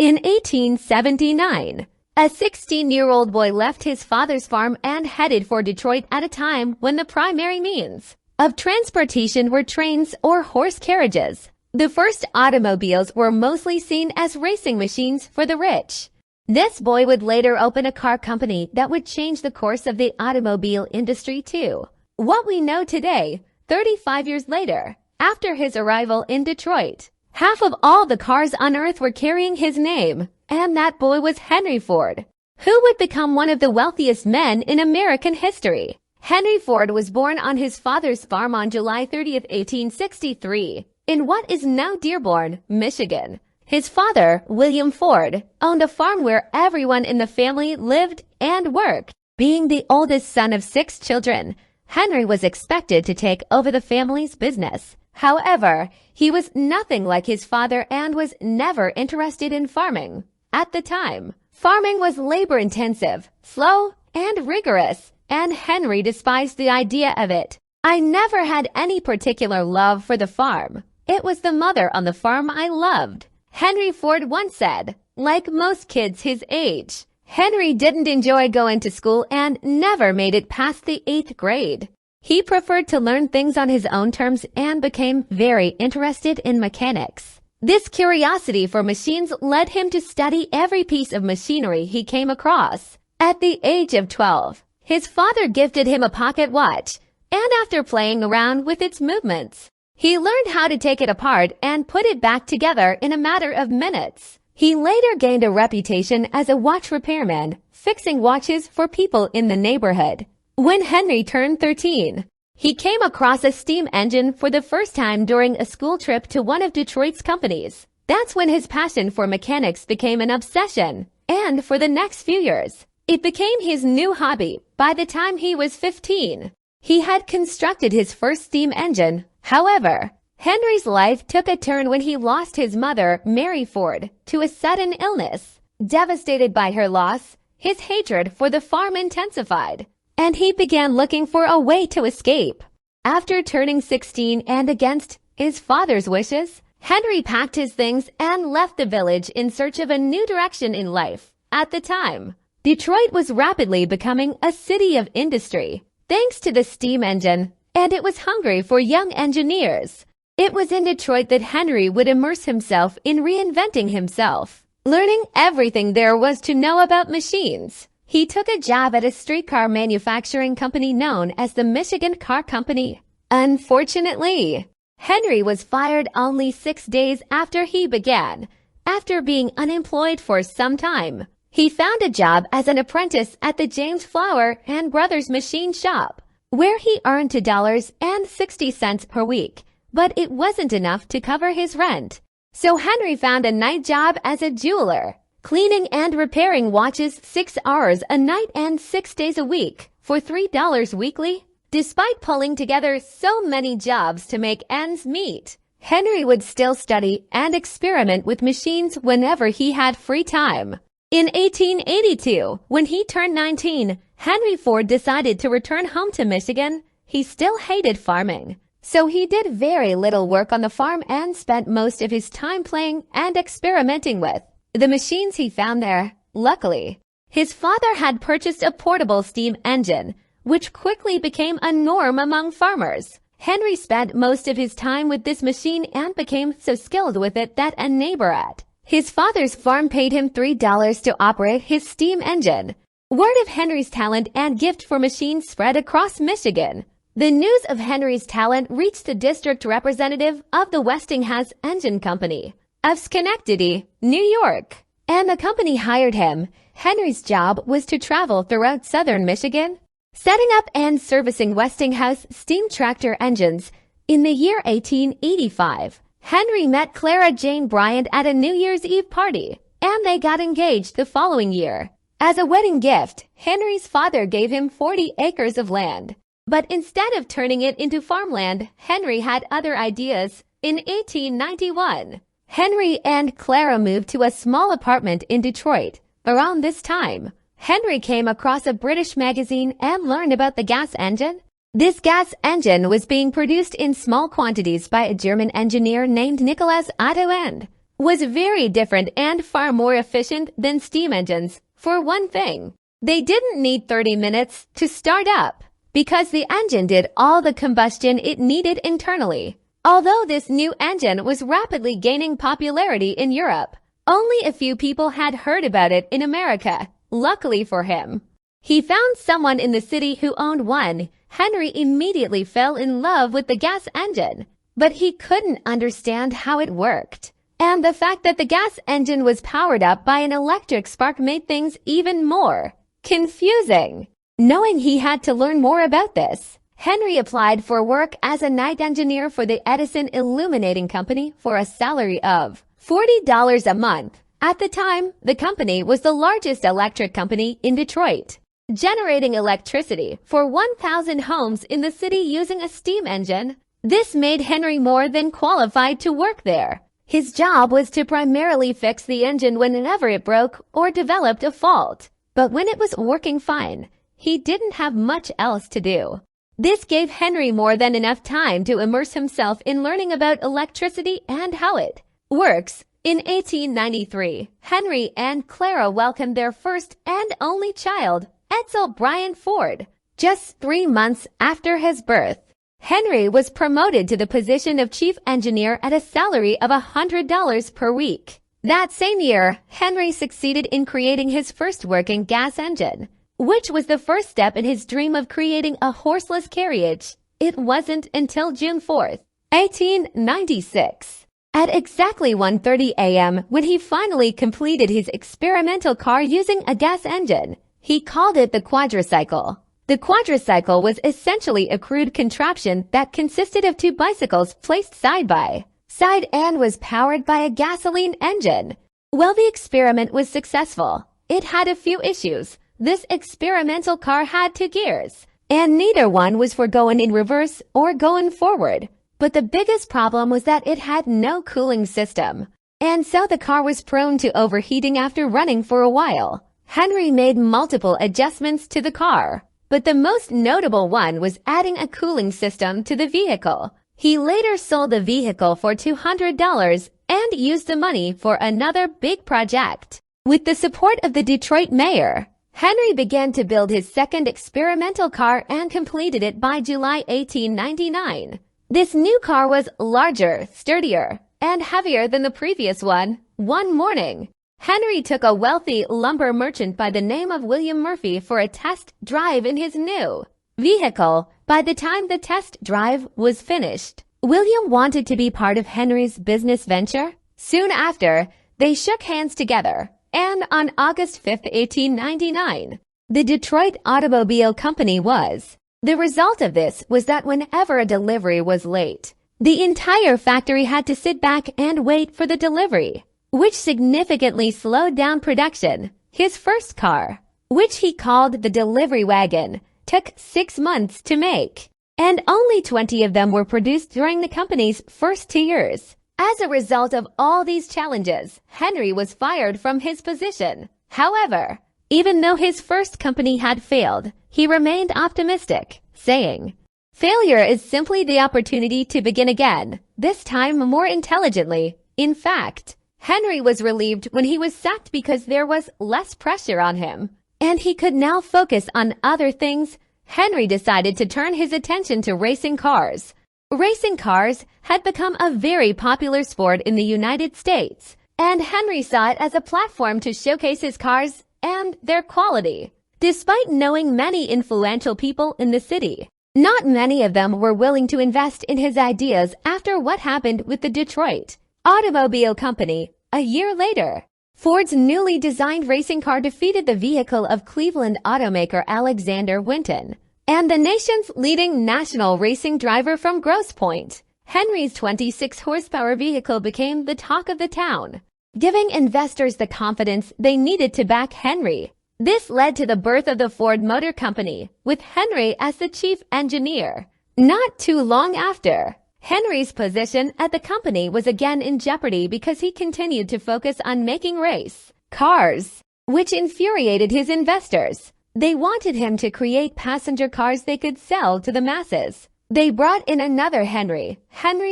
In 1879, a 16-year-old boy left his father's farm and headed for Detroit at a time when the primary means of transportation were trains or horse carriages. The first automobiles were mostly seen as racing machines for the rich. This boy would later open a car company that would change the course of the automobile industry to what we know today, 35 years later, after his arrival in Detroit. Half of all the cars on Earth were carrying his name, and that boy was Henry Ford, who would become one of the wealthiest men in American history. Henry Ford was born on his father's farm on July 30, 1863, in what is now Dearborn, Michigan. His father, William Ford, owned a farm where everyone in the family lived and worked. Being the oldest son of 6 children, Henry was expected to take over the family's business. However, he was nothing like his father and was never interested in farming. At the time, farming was labor-intensive, slow, and rigorous, and Henry despised the idea of it. "I never had any particular love for the farm. It was the mother on the farm I loved," Henry Ford once said. Like most kids his age, Henry didn't enjoy going to school and never made it past the 8th grade. He preferred to learn things on his own terms and became very interested in mechanics. This curiosity for machines led him to study every piece of machinery he came across. At the age of 12, his father gifted him a pocket watch, and after playing around with its movements, he learned how to take it apart and put it back together in a matter of minutes. He later gained a reputation as a watch repairman, fixing watches for people in the neighborhood. When Henry turned 13, he came across a steam engine for the first time during a school trip to one of Detroit's companies. That's when his passion for mechanics became an obsession, and for the next few years, it became his new hobby. By the time he was 15, he had constructed his first steam engine. However, Henry's life took a turn when he lost his mother, Mary Ford, to a sudden illness. Devastated by her loss, his hatred for the farm intensified, and he began looking for a way to escape. After turning 16 and against his father's wishes, Henry packed his things and left the village in search of a new direction in life. At the time, Detroit was rapidly becoming a city of industry, thanks to the steam engine, and it was hungry for young engineers. It was in Detroit that Henry would immerse himself in reinventing himself, learning everything there was to know about machines. He took a job at a streetcar manufacturing company known as the Michigan Car Company. Unfortunately, Henry was fired only 6 days after he began. After being unemployed for some time, he found a job as an apprentice at the James Flower and Brothers machine shop, where he earned $2.60 per week, but it wasn't enough to cover his rent. So Henry found a night job as a jeweler, cleaning and repairing watches 6 hours a night and 6 days a week for $3 weekly. Despite pulling together so many jobs to make ends meet, Henry would still study and experiment with machines whenever he had free time. In 1882, when he turned 19, Henry Ford decided to return home to Michigan. He still hated farming, so he did very little work on the farm and spent most of his time playing and experimenting with the machines he found there. Luckily, his father had purchased a portable steam engine, which quickly became a norm among farmers. Henry spent most of his time with this machine and became so skilled with it that a neighbor at his father's farm paid him $3 to operate his steam engine. Word of Henry's talent and gift for machines spread across Michigan. The news of Henry's talent reached the district representative of the Westinghouse Engine Company of Schenectady, New York, and the company hired him. Henry's job was to travel throughout southern Michigan, setting up and servicing Westinghouse steam tractor engines. In the year 1885, Henry met Clara Jane Bryant at a New Year's Eve party, and they got engaged the following year. As a wedding gift, Henry's father gave him 40 acres of land. But instead of turning it into farmland, Henry had other ideas. In 1891, Henry and Clara moved to a small apartment in Detroit. Around this time, Henry came across a British magazine and learned about the gas engine. This gas engine was being produced in small quantities by a German engineer named Nicholas Otto, and was very different and far more efficient than steam engines. For one thing, they didn't need 30 minutes to start up because the engine did all the combustion it needed internally. Although this new engine was rapidly gaining popularity in Europe, only a few people had heard about it in America. Luckily for him, he found someone in the city who owned one. Henry immediately fell in love with the gas engine, but he couldn't understand how it worked. And the fact that the gas engine was powered up by an electric spark made things even more confusing. Knowing he had to learn more about this, Henry applied for work as a night engineer for the Edison Illuminating Company for a salary of $40 a month. At the time, the company was the largest electric company in Detroit, generating electricity for 1,000 homes in the city using a steam engine. This made Henry more than qualified to work there. His job was to primarily fix the engine whenever it broke or developed a fault. But when it was working fine, he didn't have much else to do. This gave Henry more than enough time to immerse himself in learning about electricity and how it works. In 1893, Henry and Clara welcomed their first and only child, Edsel Bryan Ford. Just 3 months after his birth, Henry was promoted to the position of chief engineer at a salary of $100 per week. That same year, Henry succeeded in creating his first working gas engine, which was the first step in his dream of creating a horseless carriage. It wasn't until June 4th, 1896, at exactly 1:30 a.m. when he finally completed his experimental car using a gas engine. He called it the quadricycle. The quadricycle was essentially a crude contraption that consisted of 2 bicycles placed side by side and was powered by a gasoline engine. While the experiment was successful, it had a few issues. This experimental car had 2 gears, and neither one was for going in reverse or going forward. But the biggest problem was that it had no cooling system, and so the car was prone to overheating after running for a while. Henry made multiple adjustments to the car, but the most notable one was adding a cooling system to the vehicle. He later sold the vehicle for $200 and used the money for another big project. With the support of the Detroit mayor, Henry began to build his second experimental car and completed it by July 1899. This new car was larger, sturdier, and heavier than the previous one. One morning, Henry took a wealthy lumber merchant by the name of William Murphy for a test drive in his new vehicle. By the time the test drive was finished, William wanted to be part of Henry's business venture. Soon after, they shook hands together, and on August 5, 1899, the Detroit Automobile Company was. The result of this was that whenever a delivery was late, the entire factory had to sit back and wait for the delivery, which significantly slowed down production. His first car, which he called the delivery wagon, took 6 months to make, and only 20 of them were produced during the company's first 2 years. As a result of all these challenges, Henry was fired from his position. However, even though his first company had failed, he remained optimistic, saying, "Failure is simply the opportunity to begin again, this time more intelligently." In fact, Henry was relieved when he was sacked because there was less pressure on him, and he could now focus on other things. Henry decided to turn his attention to racing cars. Racing cars had become a very popular sport in the United States, and Henry saw it as a platform to showcase his cars and their quality. Despite knowing many influential people in the city, not many of them were willing to invest in his ideas after what happened with the Detroit Automobile Company. A year later, Ford's newly designed racing car defeated the vehicle of Cleveland automaker Alexander Winton and the nation's leading national racing driver from Grosse Pointe. Henry's 26 horsepower vehicle became the talk of the town, giving investors the confidence they needed to back Henry. This led to the birth of the Ford Motor Company, with Henry as the chief engineer. Not too long after, Henry's position at the company was again in jeopardy because he continued to focus on making race cars, which infuriated his investors. They wanted him to create passenger cars they could sell to the masses. They brought in another Henry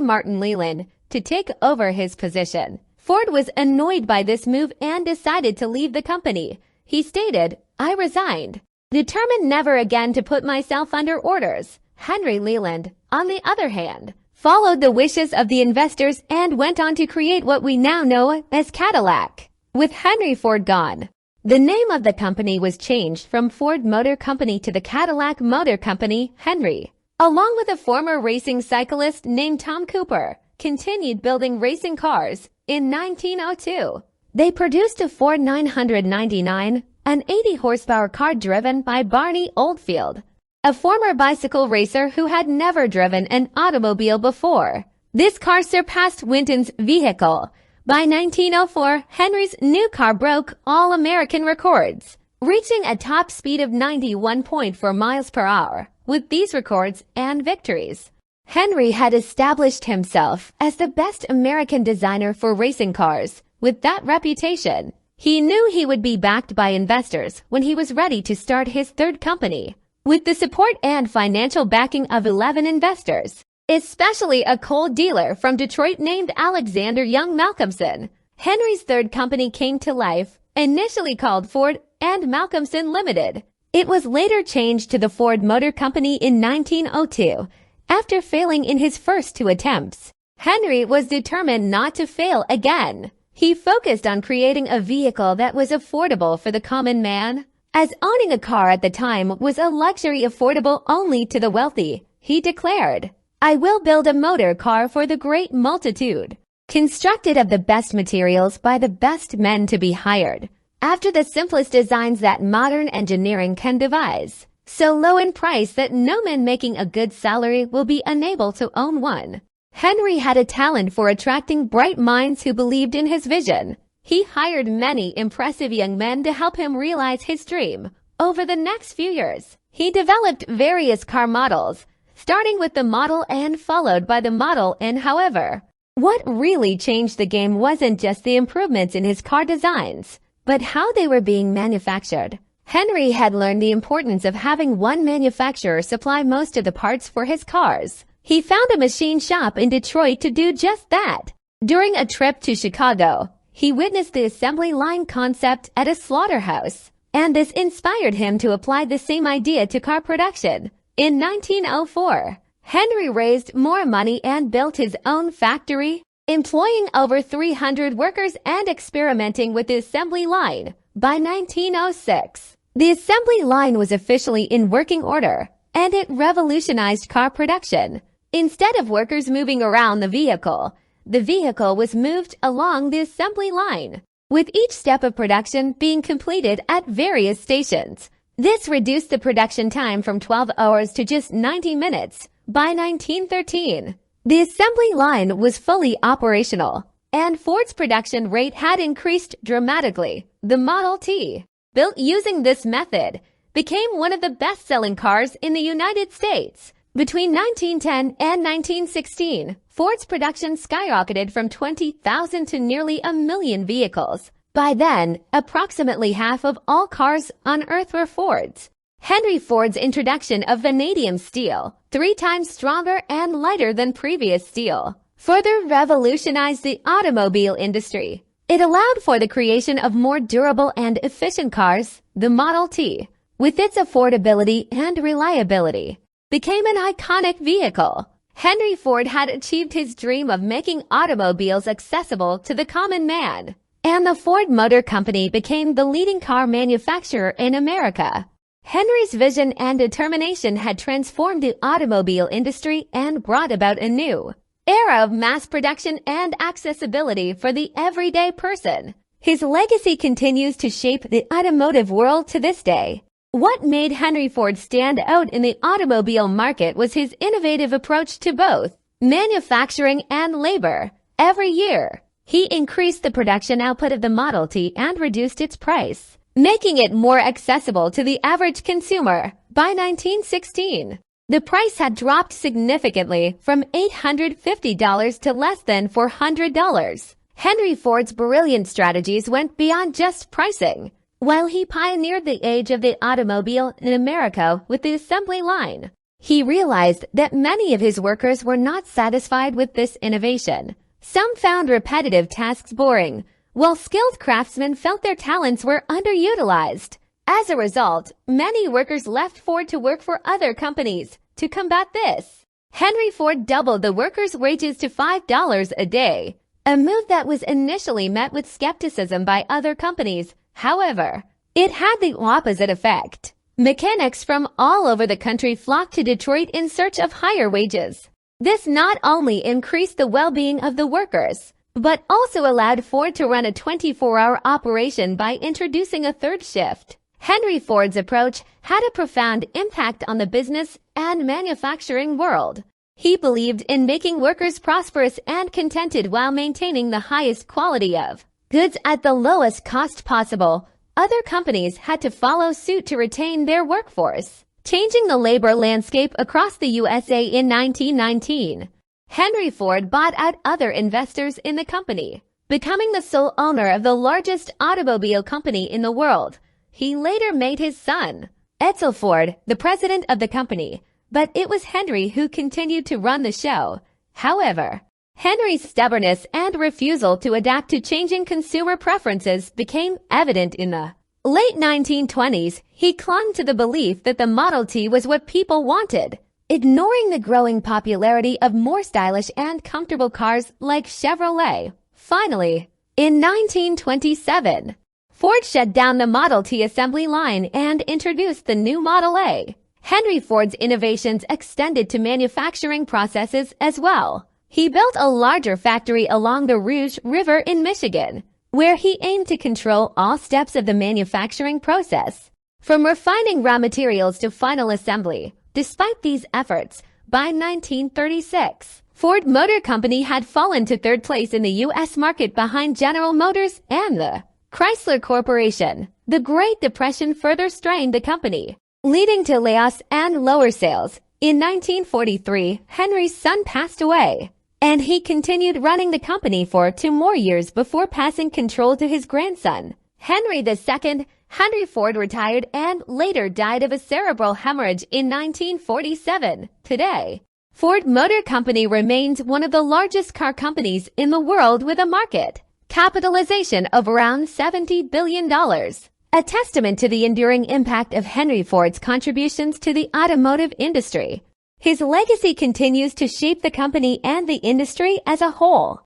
Martin Leland, to take over his position. Ford was annoyed by this move and decided to leave the company. He stated, "I resigned, determined never again to put myself under orders." Henry Leland, on the other hand, followed the wishes of the investors and went on to create what we now know as Cadillac. With Henry Ford gone, the name of the company was changed from Ford Motor Company to the Cadillac Motor Company. Henry, along with a former racing cyclist named Tom Cooper, continued building racing cars. In 1902, they produced a Ford 999, an 80-horsepower car driven by Barney Oldfield, a former bicycle racer who had never driven an automobile before. This car surpassed Winton's vehicle. By 1904, Henry's new car broke all American records, reaching a top speed of 91.4 miles per hour. With these records and victories, Henry had established himself as the best American designer for racing cars. With that reputation, he knew he would be backed by investors when he was ready to start his third company. With the support and financial backing of 11 investors, especially a coal dealer from Detroit named Alexander Young Malcolmson, Henry's third company came to life, initially called Ford and Malcolmson Limited. It was later changed to the Ford Motor Company in 1902. After failing in his first 2 attempts, Henry was determined not to fail again. He focused on creating a vehicle that was affordable for the common man. As owning a car at the time was a luxury affordable only to the wealthy, he declared, "I will build a motor car for the great multitude, constructed of the best materials by the best men to be hired, after the simplest designs that modern engineering can devise, so low in price that no man making a good salary will be unable to own one." Henry had a talent for attracting bright minds who believed in his vision. He hired many impressive young men to help him realize his dream. Over the next few years, he developed various car models, starting with the Model N followed by the Model N. However, what really changed the game wasn't just the improvements in his car designs, but how they were being manufactured. Henry had learned the importance of having one manufacturer supply most of the parts for his cars. He found a machine shop in Detroit to do just that. During a trip to Chicago, he witnessed the assembly line concept at a slaughterhouse, and this inspired him to apply the same idea to car production. In 1904, Henry raised more money and built his own factory, employing over 300 workers and experimenting with the assembly line. By 1906, the assembly line was officially in working order, and it revolutionized car production. Instead of workers moving around the vehicle was moved along the assembly line, with each step of production being completed at various stations. This reduced the production time from 12 hours to just 90 minutes. By 1913, the assembly line was fully operational, and Ford's production rate had increased dramatically. The Model T, built using this method, became one of the best-selling cars in the United States. Between 1910 and 1916, Ford's production skyrocketed from 20,000 to nearly 1 million vehicles. By then, approximately half of all cars on Earth were Fords. Henry Ford's introduction of vanadium steel, 3 times stronger and lighter than previous steel, further revolutionized the automobile industry. It allowed for the creation of more durable and efficient cars. The Model T, with its affordability and reliability, became an iconic vehicle. Henry Ford had achieved his dream of making automobiles accessible to the common man, and the Ford Motor Company became the leading car manufacturer in America. Henry's vision and determination had transformed the automobile industry and brought about a new era of mass production and accessibility for the everyday person. His legacy continues to shape the automotive world to this day. What made Henry Ford stand out in the automobile market was his innovative approach to both manufacturing and labor. Every year, he increased the production output of the Model T and reduced its price, making it more accessible to the average consumer. By 1916, the price had dropped significantly from $850 to less than $400. Henry Ford's brilliant strategies went beyond just pricing. While he pioneered the age of the automobile in America with the assembly line, he realized that many of his workers were not satisfied with this innovation. Some found repetitive tasks boring, while skilled craftsmen felt their talents were underutilized. As a result, many workers left Ford to work for other companies. To combat this, Henry Ford doubled the workers' wages to $5 a day, a move that was initially met with skepticism by other companies. However, it had the opposite effect. Mechanics from all over the country flocked to Detroit in search of higher wages. This not only increased the well-being of the workers, but also allowed Ford to run a 24-hour operation by introducing a third shift. Henry Ford's approach had a profound impact on the business and manufacturing world. He believed in making workers prosperous and contented while maintaining the highest quality of goods at the lowest cost possible. Other companies had to follow suit to retain their workforce, changing the labor landscape across the USA in 1919. Henry Ford bought out other investors in the company, becoming the sole owner of the largest automobile company in the world. He later made his son, Edsel Ford, the president of the company, but it was Henry who continued to run the show. However, Henry's stubbornness and refusal to adapt to changing consumer preferences became evident in the late 1920s. He clung to the belief that the Model T was what people wanted, ignoring the growing popularity of more stylish and comfortable cars like Chevrolet. Finally, in 1927, Ford shut down the Model T assembly line and introduced the new Model A. Henry Ford's innovations extended to manufacturing processes as well. He built a larger factory along the Rouge River in Michigan, where he aimed to control all steps of the manufacturing process, from refining raw materials to final assembly. Despite these efforts, by 1936, Ford Motor Company had fallen to third place in the U.S. market behind General Motors and the Chrysler Corporation. The Great Depression further strained the company, leading to layoffs and lower sales. In 1943, Henry's son passed away, and he continued running the company for 2 more years before passing control to his grandson, Henry II. Henry Ford retired and later died of a cerebral hemorrhage in 1947. Today, Ford Motor Company remains one of the largest car companies in the world with a market capitalization of around $70 billion. A testament to the enduring impact of Henry Ford's contributions to the automotive industry. His legacy continues to shape the company and the industry as a whole.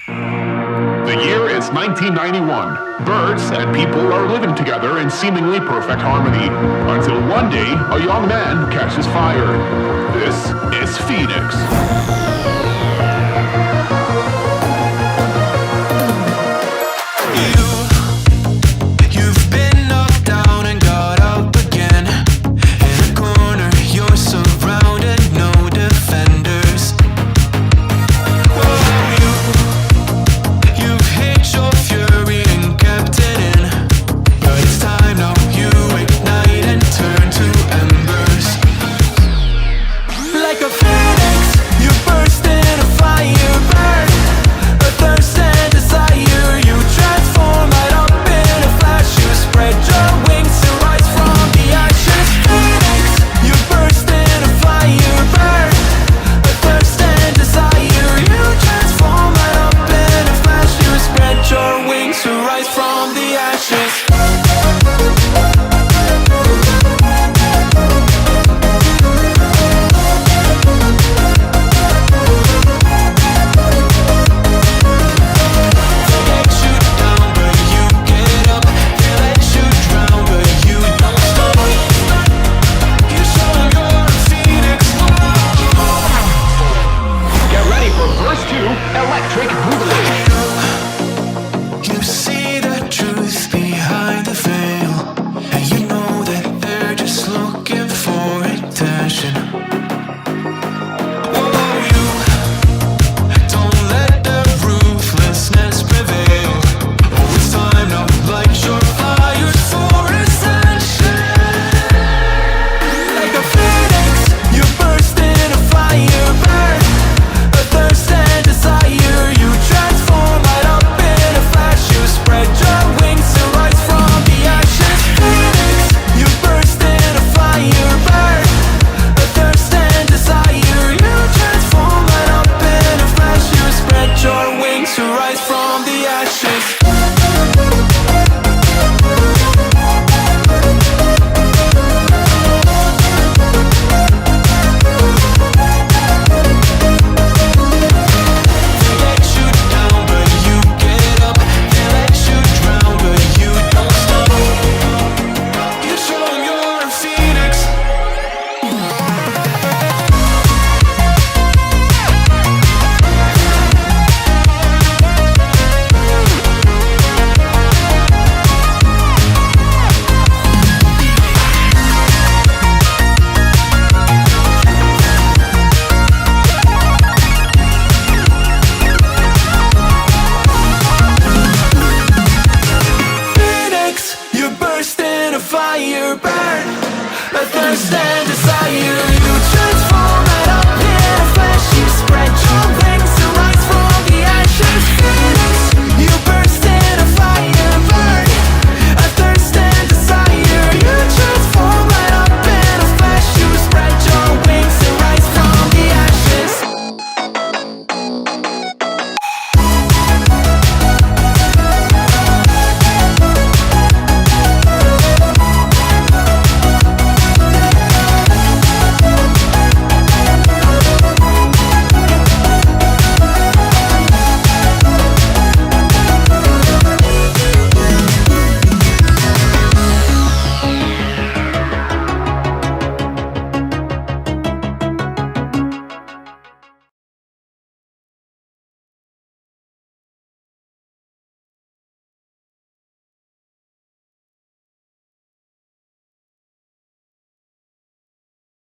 The year is 1991. Birds and people are living together in seemingly perfect harmony, until one day a young man catches fire. This is Phoenix. You see the truth behind thirst and desire, you